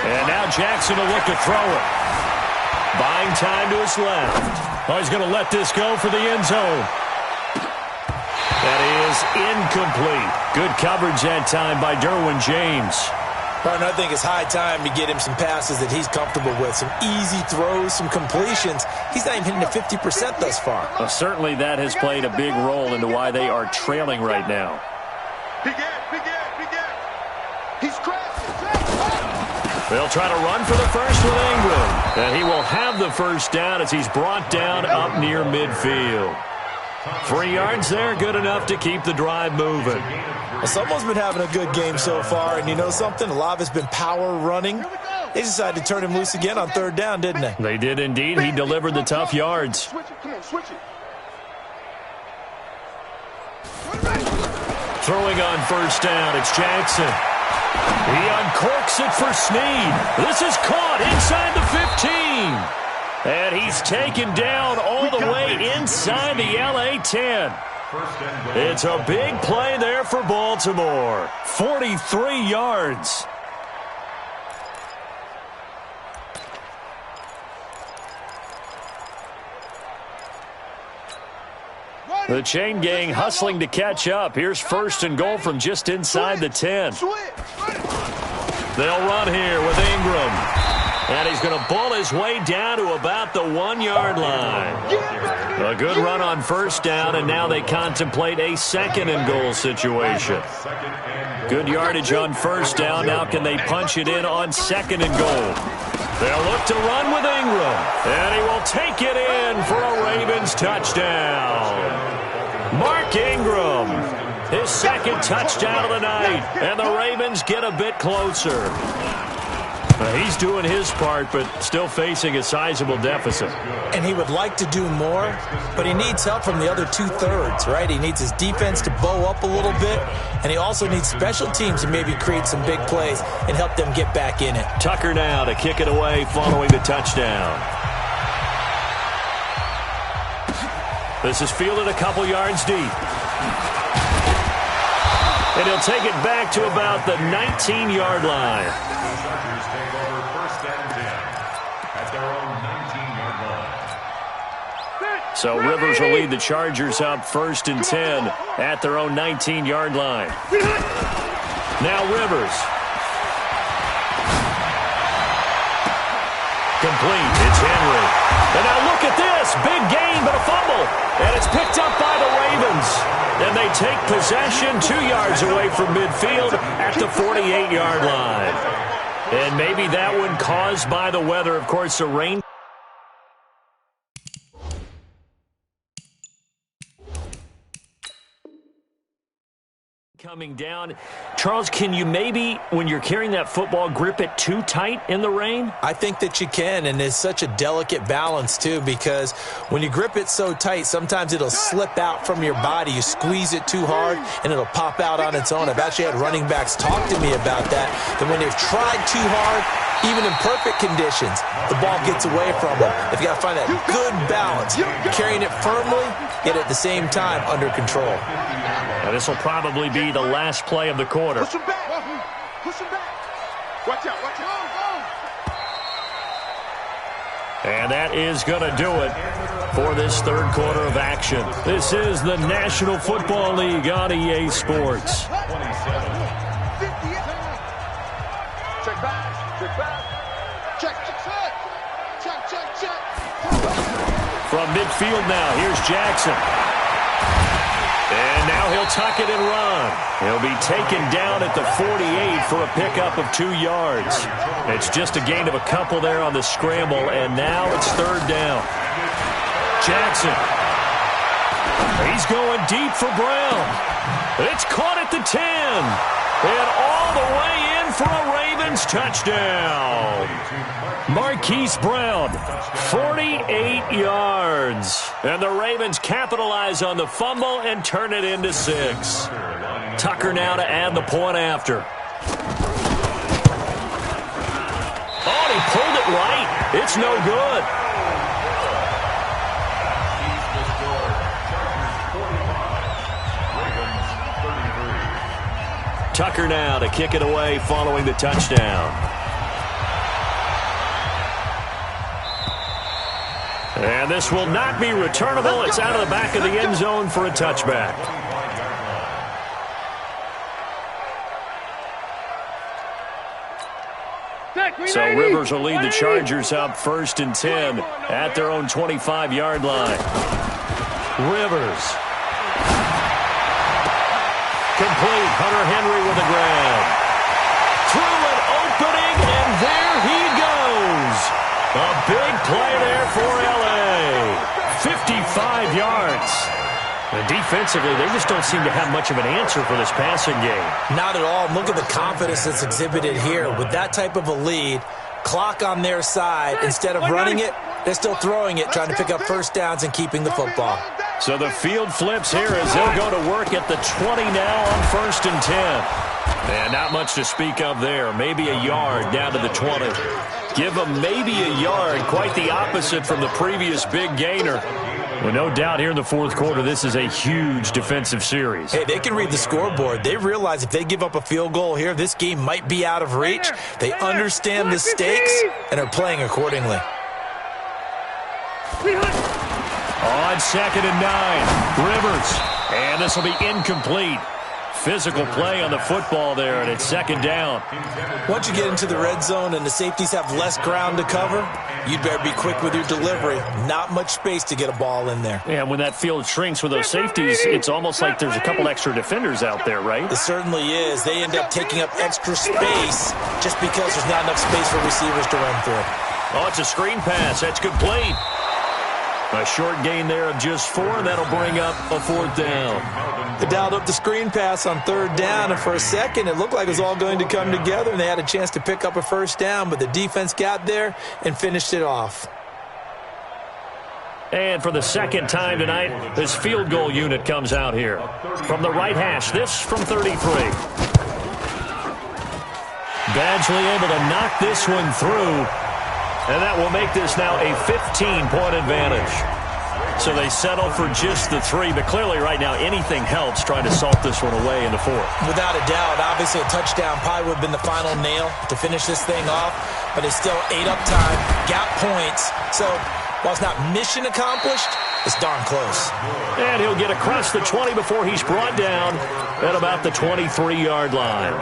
Speaker 9: And now Jackson will look to throw it. Buying time to his left. Oh, he's going to let this go for the end zone. That is incomplete. Good coverage that time by Derwin James.
Speaker 10: Martin, I think it's high time to get him some passes that he's comfortable with. Some easy throws, some completions. He's not even hitting the 50% thus far.
Speaker 9: Well, certainly that has played a big role into why they are trailing right now.
Speaker 7: Big gap. He's crashing.
Speaker 9: They'll try to run for the first with Ingram. And he will have the first down as he's brought down up near midfield. 3 yards there, good enough to keep the drive moving.
Speaker 10: Well, someone's been having a good game so far, and you know something? A lot of it's been power running. They decided to turn him loose again on 3rd down, didn't they?
Speaker 9: They did indeed. He delivered the tough yards.
Speaker 7: Switch it. Come on, switch it.
Speaker 9: Throwing on first down, it's Jackson. He uncorks it for Snead. This is caught inside the 15. And he's taken down all the way inside the LA 10. It's a big play there for Baltimore. 43 yards. The chain gang hustling to catch up. Here's 1st and goal from just inside the 10. They'll run here with Ingram. And he's going to bull his way down to about the 1-yard line. A good run on first down, and now they contemplate a 2nd and goal situation. Good yardage on first down. Now can they punch it in on 2nd and goal? They'll look to run with Ingram. And he will take it in for a Ravens touchdown. Mark Ingram, his 2nd touchdown of the night. And the Ravens get a bit closer. He's doing his part, but still facing a sizable deficit.
Speaker 10: And he would like to do more, but he needs help from the other 2/3, right? He needs his defense to bow up a little bit, and he also needs special teams to maybe create some big plays and help them get back in it.
Speaker 9: Tucker now to kick it away following the touchdown. This is fielded a couple yards deep. And he'll take it back to about the 19-yard line.
Speaker 11: The Chargers take over 1st and 10 at their own 19-yard line.
Speaker 9: So Rivers will lead the Chargers up 1st and 10 at their own 19-yard line. Now Rivers. Complete. It's Henry. And now look at this. Big gain, but a fumble. And it's picked up by the Ravens. And they take possession 2 yards away from midfield at the 48-yard line. And maybe that one caused by the weather. Of course, the rain. Coming down. Charles, can you maybe, when you're carrying that football, grip it too tight in the rain?
Speaker 10: I think that you can, and it's such a delicate balance, too, because when you grip it so tight, sometimes it'll slip out from your body. You squeeze it too hard, and it'll pop out on its own. I've actually had running backs talk to me about that when they've tried too hard, even in perfect conditions, the ball gets away from them. If you got to find that good balance, carrying it firmly, yet at the same time under control.
Speaker 9: Now this will probably be the last play of the quarter.
Speaker 7: Push him back. Push him back. Watch out. Watch out.
Speaker 9: And that is going to do it for this third quarter of action. This is the National Football League on EA Sports.
Speaker 7: Check back. Check back. Check.
Speaker 9: From midfield now, here's Jackson. And now he'll tuck it and run. He'll be taken down at the 48 for a pickup of 2 yards. It's just a gain of a couple there on the scramble, and now it's third down. Jackson. He's going deep for Brown. It's caught at the 10. And all the way in for a Ravens touchdown. Marquise Brown, 48 yards. And the Ravens capitalize on the fumble and turn it into 6. Tucker now to add the point after. Oh, he pulled it right. It's no good. Tucker now to kick it away following the touchdown. And this will not be returnable. It's out of the back of the end zone for a touchback. So Rivers will lead the Chargers up 1st and 10 at their own 25-yard line. Rivers. Complete. Hunter Henry with a grab. Through an opening, and there he goes. A big play there for L.A. 55 yards. And defensively, they just don't seem to have much of an answer for this passing game.
Speaker 10: Not at all. Look at the confidence that's exhibited here. With that type of a lead, clock on their side, instead of running it, they're still throwing it, trying to pick up first downs and keeping the football.
Speaker 9: So the field flips here as they'll go to work at the 20 now on 1st and 10. And not much to speak of there. Maybe a yard down to the 20. Give them maybe a yard. Quite the opposite from the previous big gainer. Well, no doubt here in the fourth quarter, this is a huge defensive series.
Speaker 10: Hey, they can read the scoreboard. They realize if they give up a field goal here, this game might be out of reach. They understand the stakes and are playing accordingly.
Speaker 9: On 2nd and 9, Rivers. And this will be incomplete. Physical play on the football there, and it's 2nd down.
Speaker 10: Once you get into the red zone and the safeties have less ground to cover, you'd better be quick with your delivery. Not much space to get a ball in there.
Speaker 9: And when that field shrinks with those safeties, it's almost like there's a couple extra defenders out there, right?
Speaker 10: It certainly is. They end up taking up extra space just because there's not enough space for receivers to run through.
Speaker 9: Oh, it's a screen pass. That's complete. A short gain there of just 4, and that'll bring up a 4th down.
Speaker 10: They dialed up the screen pass on 3rd down, and for a second it looked like it was all going to come together, and they had a chance to pick up a first down, but the defense got there and finished it off.
Speaker 9: And for the second time tonight, this field goal unit comes out here. From the right hash, this from 33. Badgley able to knock this one through. And that will make this now a 15-point advantage. So they settle for just the 3, but clearly right now anything helps trying to salt this one away in the 4th.
Speaker 10: Without a doubt, obviously a touchdown probably would have been the final nail to finish this thing off, but it's still ate up time, got points. So while it's not mission accomplished, it's darn close.
Speaker 9: And he'll get across the 20 before he's brought down at about the 23-yard line.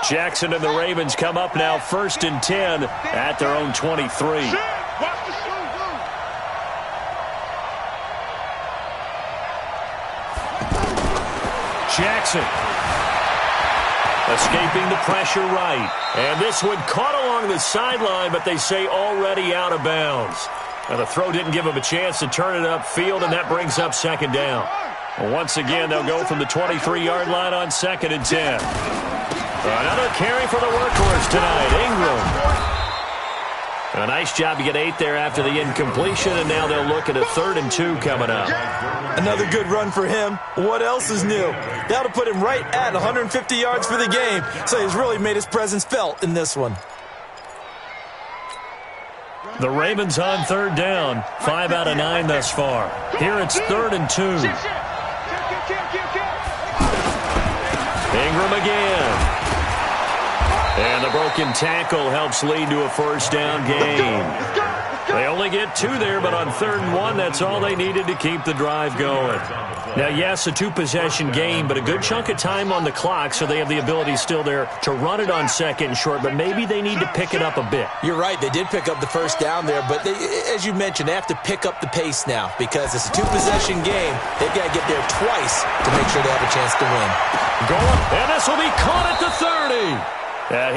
Speaker 9: Jackson and the Ravens come up now 1st and 10 at their own 23. Jackson escaping the pressure right. And this one caught along the sideline, but they say already out of bounds. And the throw didn't give him a chance to turn it upfield, and that brings up 2nd down. And once again, they'll go from the 23-yard line on 2nd and 10. Another carry for the workhorse tonight, Ingram. A nice job to get 8 there after the incompletion, and now they'll look at a 3rd and 2 coming up.
Speaker 10: Another good run for him. What else is new? That'll put him right at 150 yards for the game, so he's really made his presence felt in this one.
Speaker 9: The Ravens on 3rd down, 5 out of 9 thus far. Here it's 3rd and 2. Ingram again. And the broken tackle helps lead to a 1st down gain. They only get 2 there, but on 3rd and 1, that's all they needed to keep the drive going. Now, yes, a 2-possession game, but a good chunk of time on the clock, so they have the ability still there to run it on 2nd and short, but maybe they need to pick it up a bit.
Speaker 10: You're right. They did pick up the 1st down there, but they, as you mentioned, they have to pick up the pace now because it's a 2-possession game. They've got to get there twice to make sure they have a chance to win.
Speaker 9: Going, and this will be caught at the 30.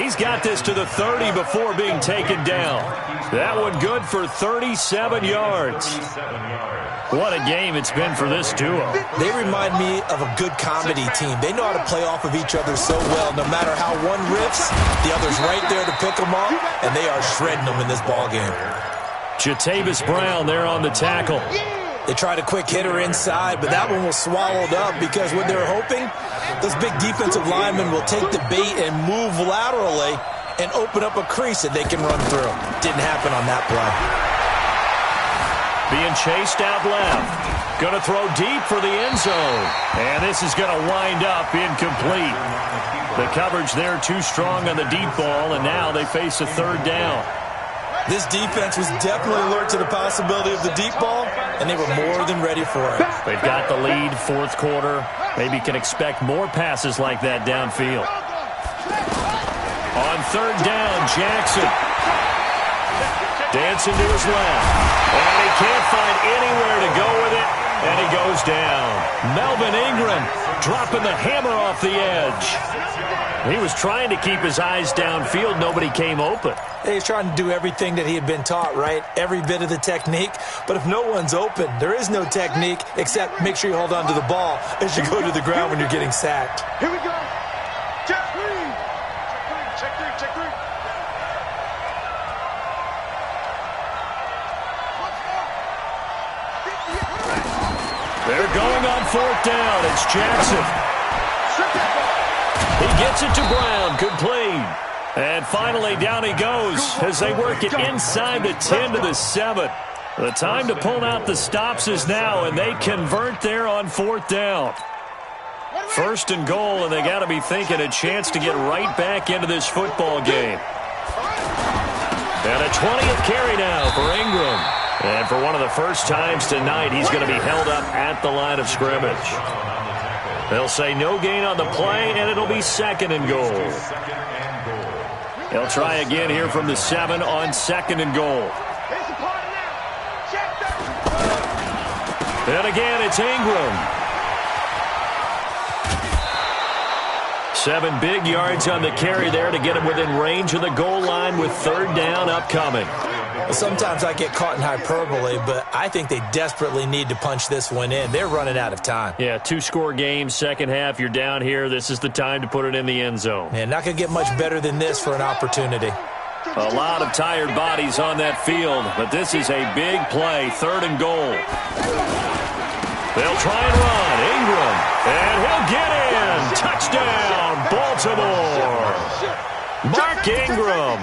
Speaker 9: He's got this to the 30 before being taken down. That one good for 37 yards. What a game it's been for this duo.
Speaker 10: They remind me of a good comedy team. They know how to play off of each other so well. No matter how one rips, the other's right there to pick them up, and they are shredding them in this ballgame.
Speaker 9: Jatavis Brown there on the tackle.
Speaker 10: They tried a quick hitter inside, but that one was swallowed up because what they're hoping, those big defensive linemen will take the bait and move laterally and open up a crease that they can run through. Didn't happen on that play.
Speaker 9: Being chased out left. Going to throw deep for the end zone. And this is going to wind up incomplete. The coverage there too strong on the deep ball, and now they face a 3rd down.
Speaker 10: This defense was definitely alert to the possibility of the deep ball, and they were more than ready for it.
Speaker 9: They've got the lead, 4th quarter. Maybe can expect more passes like that downfield. On 3rd down, Jackson. Dancing to his left. And he can't find anywhere to go with it, and he goes down. Melvin Ingram dropping the hammer off the edge. He was trying to keep his eyes downfield. Nobody came open.
Speaker 10: He's trying to do everything that he had been taught, right? Every bit of the technique. But if no one's open, there is no technique except make sure you hold on to the ball as you go to the ground when you're getting sacked.
Speaker 7: Here we go. Check 3. Check 3. Check 3.
Speaker 9: They're going on 4th down. It's Jackson. He gets it to Brown, complete. And finally, down he goes as they work it inside the 10 to the 7. The time to pull out the stops is now, and they convert there on 4th down. 1st and goal, and they got to be thinking a chance to get right back into this football game. And a 20th carry now for Ingram. And for one of the first times tonight, he's going to be held up at the line of scrimmage. They'll say no gain on the play, and it'll be 2nd and goal. They'll try again here from the 7 on 2nd and goal. And again, it's Ingram. 7 big yards on the carry there to get him within range of the goal line with 3rd down upcoming.
Speaker 10: Sometimes I get caught in hyperbole, but I think they desperately need to punch this one in. They're running out of time.
Speaker 9: Yeah, 2-score game, second half, you're down here. This is the time to put it in the end zone.
Speaker 10: Yeah, not going to get much better than this for an opportunity.
Speaker 9: A lot of tired bodies on that field, but this is a big play, 3rd and goal. They'll try and run. Ingram, and he'll get in. Touchdown, Baltimore. Mark Ingram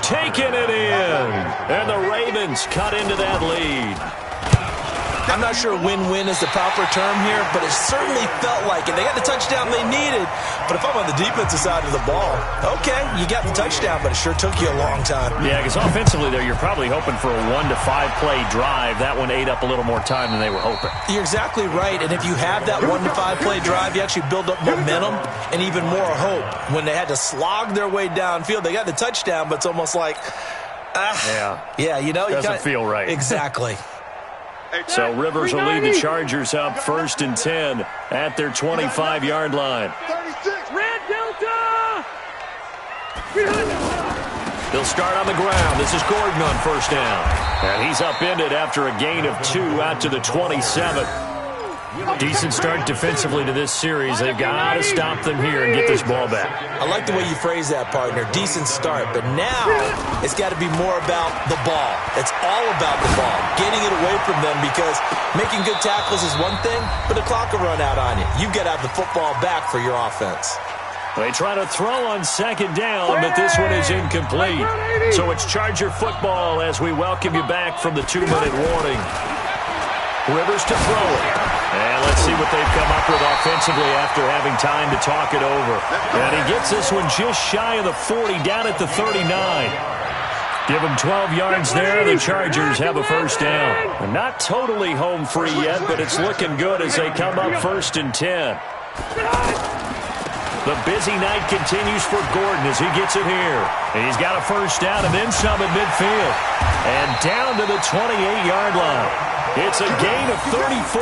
Speaker 9: taking it in. And the Ravens cut into that lead.
Speaker 10: I'm not sure win-win is the proper term here, but it certainly felt like it. They got the touchdown they needed, but if I'm on the defensive side of the ball, okay, you got the touchdown, but it sure took you a long time.
Speaker 9: Yeah, because offensively there, you're probably hoping for a 1 to 5 play drive. That one ate up a little more time than they were hoping.
Speaker 10: You're exactly right, and if you have that 1 to 5 play drive, you actually build up momentum and even more hope. When they had to slog their way downfield, they got the touchdown, but it's almost like,
Speaker 9: doesn't feel right.
Speaker 10: Exactly.
Speaker 9: So Rivers will lead the Chargers up 1st and 10 at their 25-yard line.
Speaker 7: 36, Red Delta!
Speaker 9: They'll start on the ground. This is Gordon on 1st down. And he's upended after a gain of 2 out to the 27. Decent start defensively to this series. They've got to stop them here and get this ball back.
Speaker 10: I like the way you phrase that, partner. Decent start. But now it's got to be more about the ball. It's all about the ball. Getting it away from them, because making good tackles is one thing, but the clock will run out on you. You've got to have the football back for your offense.
Speaker 9: They try to throw on 2nd down, but this one is incomplete. So it's Charger football as we welcome you back from the 2-minute warning. Rivers to throw it. And let's see what they've come up with offensively after having time to talk it over. And he gets this one just shy of the 40, down at the 39. Give him 12 yards there. The Chargers have a 1st down. Not totally home free yet, but it's looking good as they come up 1st and 10. The busy night continues for Gordon as he gets it here. He's got a 1st down and then some at midfield. And down to the 28-yard line. It's a gain of 34.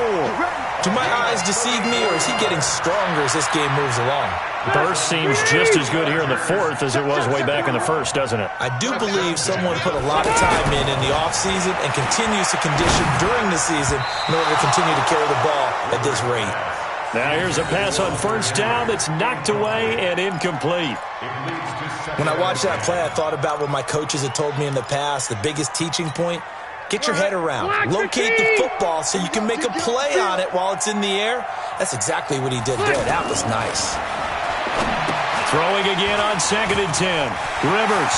Speaker 10: Do my eyes deceive me, or is he getting stronger as this game moves along?
Speaker 9: Burst seems just as good here in the 4th as it was way back in the 1st, doesn't it?
Speaker 10: I do believe someone put a lot of time in the offseason and continues to condition during the season in order to continue to carry the ball at this rate.
Speaker 9: Now here's a pass on 1st down that's knocked away and incomplete.
Speaker 10: When I watched that play, I thought about what my coaches had told me in the past. The biggest teaching point: get your head around. Locate the football so you can make a play on it while it's in the air. That's exactly what he did there. That was nice.
Speaker 9: Throwing again on 2nd and 10. Rivers.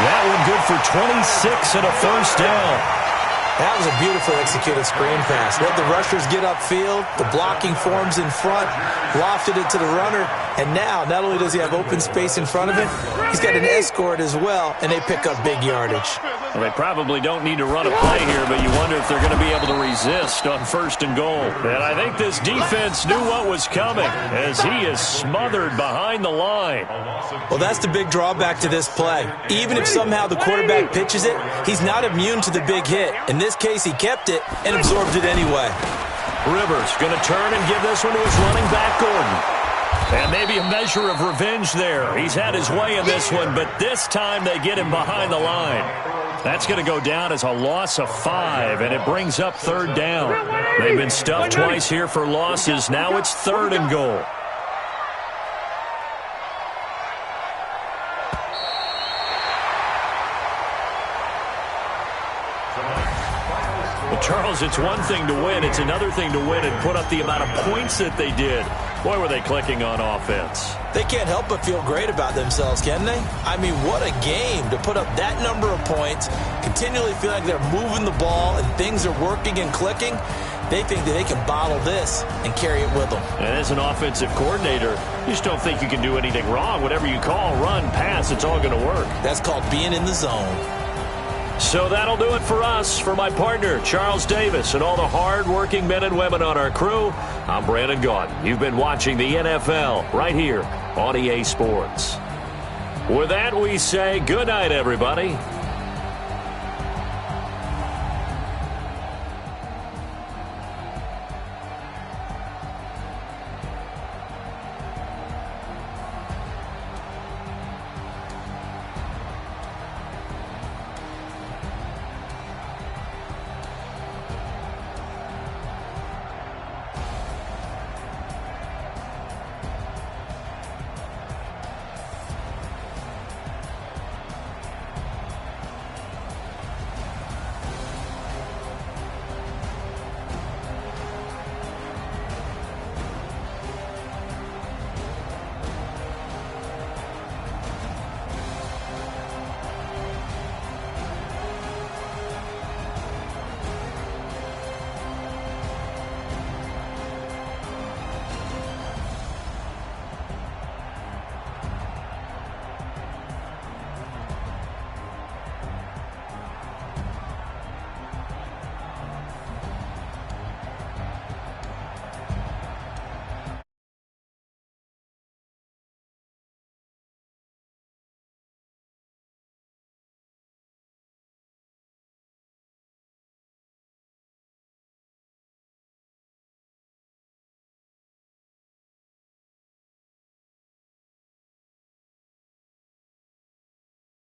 Speaker 9: That one good for 26 and a 1st down.
Speaker 10: That was a beautiful executed screen pass. Let the rushers get upfield. The blocking forms in front. Lofted it to the runner. And now, not only does he have open space in front of him, he's got an escort as well, and they pick up big yardage.
Speaker 9: Well, they probably don't need to run a play here, but you wonder if they're going to be able to resist on 1st and goal. And I think this defense knew what was coming as he is smothered behind the line.
Speaker 10: Well, that's the big drawback to this play. Even if somehow the quarterback pitches it, he's not immune to the big hit. In this case, he kept it and absorbed it anyway.
Speaker 9: Rivers going to turn and give this one to his running back, Gordon. And maybe a measure of revenge there. He's had his way in this one, but this time they get him behind the line. That's going to go down as a loss of 5, and it brings up 3rd down. They've been stuffed twice here for losses. Now it's 3rd and goal. Well, Charles, it's one thing to win. It's another thing to win and put up the amount of points that they did. Boy, were they clicking on offense.
Speaker 10: They can't help but feel great about themselves, can they? I mean, what a game to put up that number of points, continually feel like they're moving the ball and things are working and clicking. They think that they can bottle this and carry it with them.
Speaker 9: And as an offensive coordinator, you just don't think you can do anything wrong. Whatever you call, run, pass, it's all going to work.
Speaker 10: That's called being in the zone.
Speaker 9: So that'll do it for us. For my partner, Charles Davis, and all the hard-working men and women on our crew, I'm Brandon Gaudin. You've been watching the NFL right here on EA Sports. With that, we say good night, everybody.